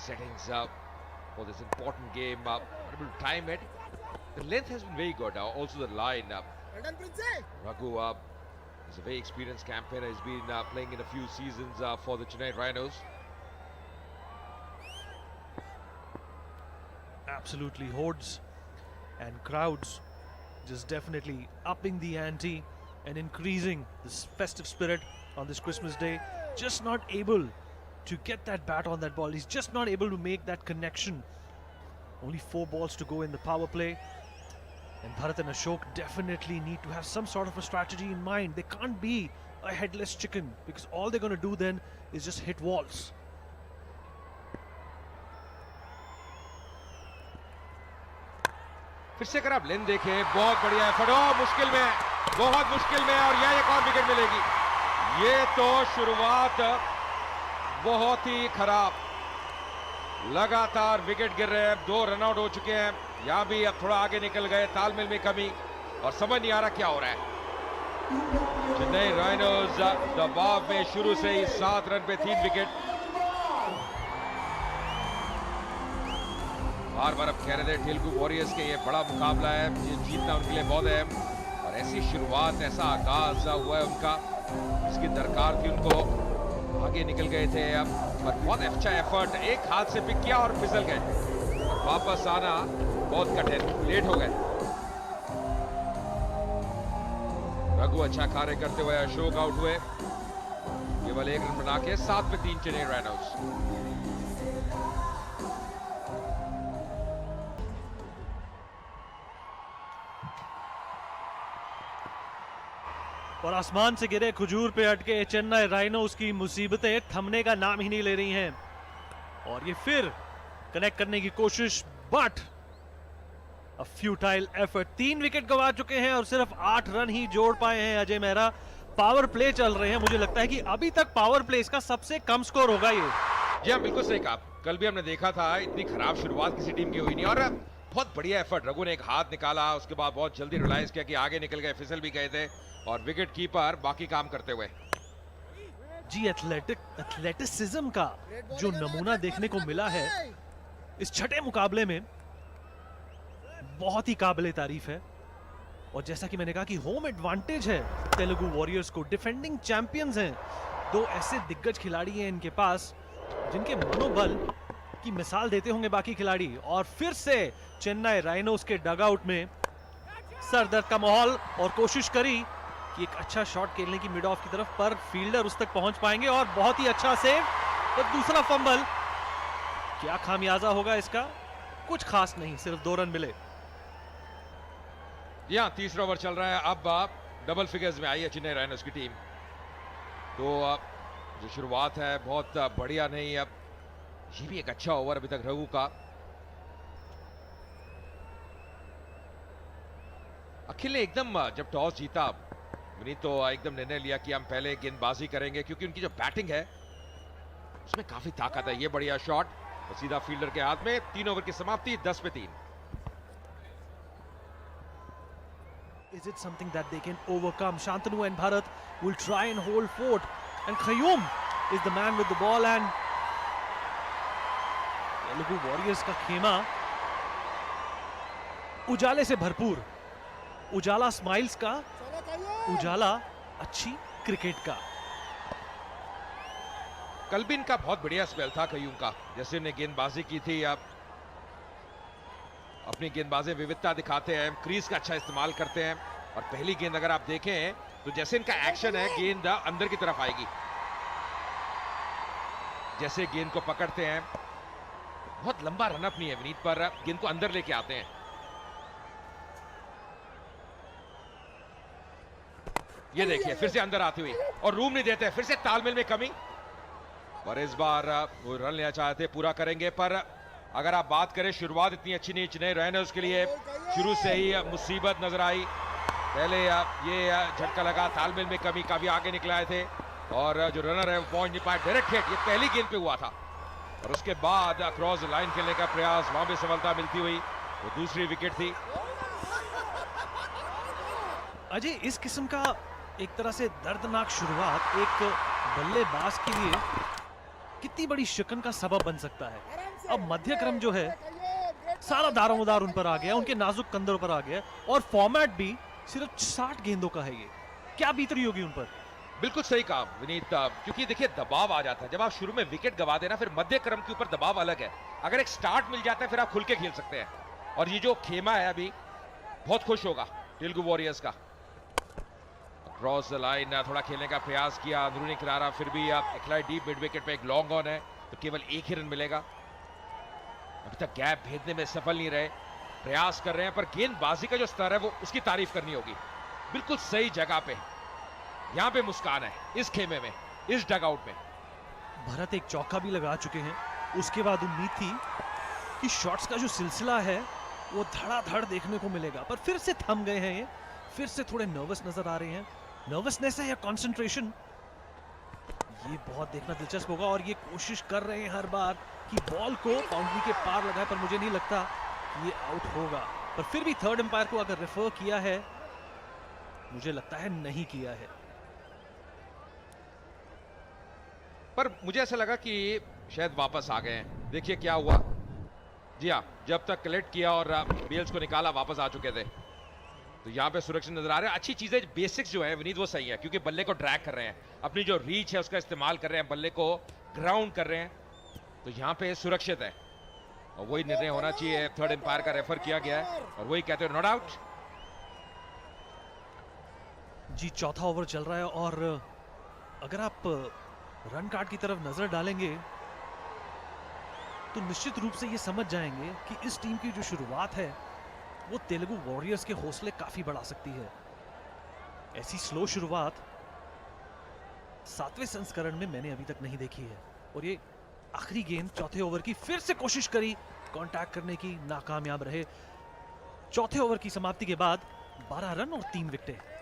settings up for this important game. Able to time it. The length has been very good. Also the line. Raghu is a very experienced campaigner. He's been playing in a few seasons for the Chennai Rhinos. Absolutely, hordes and crowds just definitely upping the ante and increasing this festive spirit on this Christmas Day. Just not able to get that bat on that ball. He's just not able to make that connection. Only 4 balls to go in the power play. And Bharat and Ashok definitely need to have some sort of a strategy in mind. They can't be a headless chicken, because all they're going to do then is just hit walls. फिर से अगर आप लेन देखें, बहुत बढ़िया है, फटो मुश्किल में, बहुत मुश्किल में, और यह एक और विकेट मिलेगी। ये तो शुरुआत बहुत ही खराब, लगातार विकेट गिर रहे हैं, 2 रनआउट हो चुके हैं, यहां भी अब थोड़ा आगे निकल गए, तालमेल में कमी, और समझ नहीं आ रहा क्या हो रहा है। चेन्नई राइनोज दबाव में शुरू से ही 7 रन पे 3 विकेट। बार बार अब कह रहे थे तेलुगु वॉरियर्स के ये बड़ा मुकाबला है, ये जीतना उनके लिए बहुत अहम, और ऐसी शुरुआत, ऐसा आगाज हुआ है उनका, इसकी दरकार थी उनको, आगे निकल गए थे अब, पर बहुत अच्छा एफर्ट, एक हाथ से पिक किया और फिसल गए, और वापस आना बहुत कठिन, लेट हो गए। रघु अच्छा कार्य करते हुए अशोक आउट हुए, केवल 1 रन बना के 7 पे 3 चेन्नई राइनोज। और आसमान से गिरे खजूर पे अटके चेन्नई राइनोज की मुसीबतें थमने का नाम ही नहीं ले रही हैं, और ये फिर कनेक्ट करने की कोशिश, but a futile effort. 3 wicket गंवा चुके हैं और सिर्फ 8 रन ही जोड़ पाए हैं अजय मेहरा। पावर प्ले चल रहे हैं, मुझे लगता है कि अभी तक पावर प्ले इसका सबसे कम स्कोर होगा ये। जी हाँ, बिल्कुल सही कहा, कल भी हमने देखा था, इतनी खराब शुरुआत किसी टीम की हुई नहीं, और बहुत बढ़िया एफर्ट, रघु ने एक हाथ निकाला, उसके बाद बहुत जल्दी रियलाइज किया कि आगे निकल गए, फिसल भी गए थे, और विकेट कीपर बाकी काम करते हुए। जी, एथलेटिसिज्म का जो नमूना देखने को मिला है इस छठे मुकाबले में, बहुत ही काबिले तारीफ है। और जैसा कि मैंने कहा कि होम एडवांटेज है तेलुगु वॉरियर्स को, डिफेंडिंग चैंपियंस हैं, 2 ऐसे दिग्गज खिलाड़ी हैं इनके पास जिनके मनोबल की मिसाल देते होंगे बाकी खिलाड़ी। और फिर से चेन्नई राइनोज के डगआउट में सरदर्द का माहौल, और कोशिश करी कि एक अच्छा शॉट खेलने की मिड ऑफ की तरफ, पर फील्डर उस तक पहुंच पाएंगे, और बहुत ही अच्छा सेव। तो दूसरा फंबल, क्या खामियाजा होगा इसका? कुछ खास नहीं, सिर्फ 2 रन मिले। यहाँ तीसरा ओवर चल रहा है, अब डबल फिगर्स में आई है चेन्नई राइनोज की टीम, तो जो शुरुआत है बहुत बढ़िया नहीं, अब ये भी एक अच्छा ओवर अभी तक रघु का। अखिल ने एकदम जब टॉस जीता, विनीत तो एकदम निर्णय लिया कि हम पहले गेंदबाजी करेंगे, क्योंकि उनकी जो बैटिंग है उसमें काफी ताकत है। ये बढ़िया शॉट और सीधा फील्डर के हाथ में। 3 ओवर की समाप्ति, 10 पे 3। Is it something that they can overcome? Shantanu and Bharat will try and hold fort, and Qayyum is the man with the ball, and Telugu warriors का खेमा उजाले से भरपूर, उजाला स्माइल्स का, उजाला अच्छी क्रिकेट का। कल भी इनका बहुत बढ़िया स्पेल था कयूम का, जैसे उन्हें गेंदबाजी की थी, अब अपनी गेंदबाजी विविधता दिखाते हैं, क्रीज का अच्छा इस्तेमाल करते हैं, और पहली गेंद अगर आप देखें तो जैसे इनका एक्शन है, गेंद अंदर की तरफ आएगी, जैसे गेंद को पकड़ते हैं, बहुत लंबा रनअप नहीं है विनीत, पर गेंद को अंदर लेके आते हैं। ये देखिए फिर से अंदर आती हुई, और रूम नहीं देते, फिर से तालमेल में कमी, और इस बार वो रन लेना चाहते, पूरा करेंगे, पर अगर आप बात करें शुरुआत इतनी अच्छी नहीं चेन्नई राइनोज के लिए, शुरू से ही मुसीबत नजर आई। पहले ये झटका लगा, तालमेल में कमी, काफी आगे निकलाए थे, और जो रनर है वो पहुंच नहीं पाए, डायरेक्ट हिट, ये पहली गेंद पे हुआ था, और उसके बाद क्रॉस लाइन खेलने का प्रयास, वहां भी सफलता मिलती हुई, वो दूसरी विकेट थी। अजय, इस किस्म का एक तरह से दर्दनाक शुरुआत एक बल्लेबाज के लिए कितनी बड़ी शिकन का सबब बन सकता है। अब मध्य क्रम जो है सारा दारोमदार उन पर आ गया, उनके नाजुक कंधों पर आ गया, और फॉर्मेट भी सिर्फ 60 गेंदों का है। ये क्या बीत रही होगी उन पर। बिल्कुल सही कहा विनीत, क्योंकि देखिए दबाव आ जाता है जब आप शुरू में विकेट गवा देना, फिर मध्य क्रम के ऊपर दबाव अलग है। अगर एक स्टार्ट मिल जाता है फिर आप खुल के खेल सकते हैं। और ये जो खेमा है अभी बहुत खुश होगा तेलुगु वॉरियर्स का। क्रॉस द लाइन थोड़ा खेलने का प्रयास किया, अंदरूनी किनारा, फिर भी एक खिलाड़ी डीप मिड विकेट पे, एक लॉन्ग ऑन है तो केवल एक ही रन मिलेगा। अभी तक गैप भेदने में सफल नहीं रहे, प्रयास कर रहे हैं, पर गेंदबाजी का जो स्तर है वो उसकी तारीफ करनी होगी। बिल्कुल सही जगह पे यहां पे मुस्कान है इस खेमे में, इस डगआउट में। भरत एक चौका भी लगा चुके हैं, उसके बाद उम्मीद थी कि शॉट्स का जो सिलसिला है वो धड़ाधड़ देखने को मिलेगा, पर फिर से थम गए हैं। ये फिर से थोड़े नर्वस नजर आ रहे हैं। नर्वसनेस है या कंसंट्रेशन, ये बहुत देखना दिलचस्प होगा। और ये कोशिश कर रहे हैं हर बार कि बॉल को बाउंड्री के पार लगाए, पर मुझे नहीं लगता कि ये आउट होगा। पर फिर भी थर्ड एम्पायर को अगर रेफर किया है, मुझे लगता है नहीं किया है। पर मुझे ऐसा लगा कि शायद वापस आ गए हैं। देखिए क्या हुआ। जी हाँ, जब तक कलेक्ट किया और बेल्स को निकाला वापस आ चुके थे, तो यहाँ पे सुरक्षित नजर आ रहे हैं। अच्छी चीजें, बेसिक्स जो है विनीत वो सही है, क्योंकि बल्ले को ड्रैग कर रहे हैं, अपनी जो रीच है उसका इस्तेमाल कर रहे हैं, बल्ले को ग्राउंड कर रहे हैं, तो यहाँ पे सुरक्षित है। और वही निर्णय होना चाहिए, थर्ड एम्पायर का रेफर किया गया है और वही कहते हैं नॉट आउट। जी, चौथा ओवर चल रहा है और अगर आप रन कार्ड की तरफ नजर डालेंगे तो निश्चित रूप से ये समझ जाएंगे कि इस टीम की जो शुरुआत है वो तेलुगु वॉरियर्स के हौसले काफी बढ़ा सकती है। ऐसी स्लो शुरुआत 7वें संस्करण में मैंने अभी तक नहीं देखी है। और ये आखिरी गेंद चौथे ओवर की, फिर से कोशिश करी कांटेक्ट करने की, नाकामयाब रहे। चौथे ओवर की समाप्ति के बाद 12 रन और 3 विकेटें।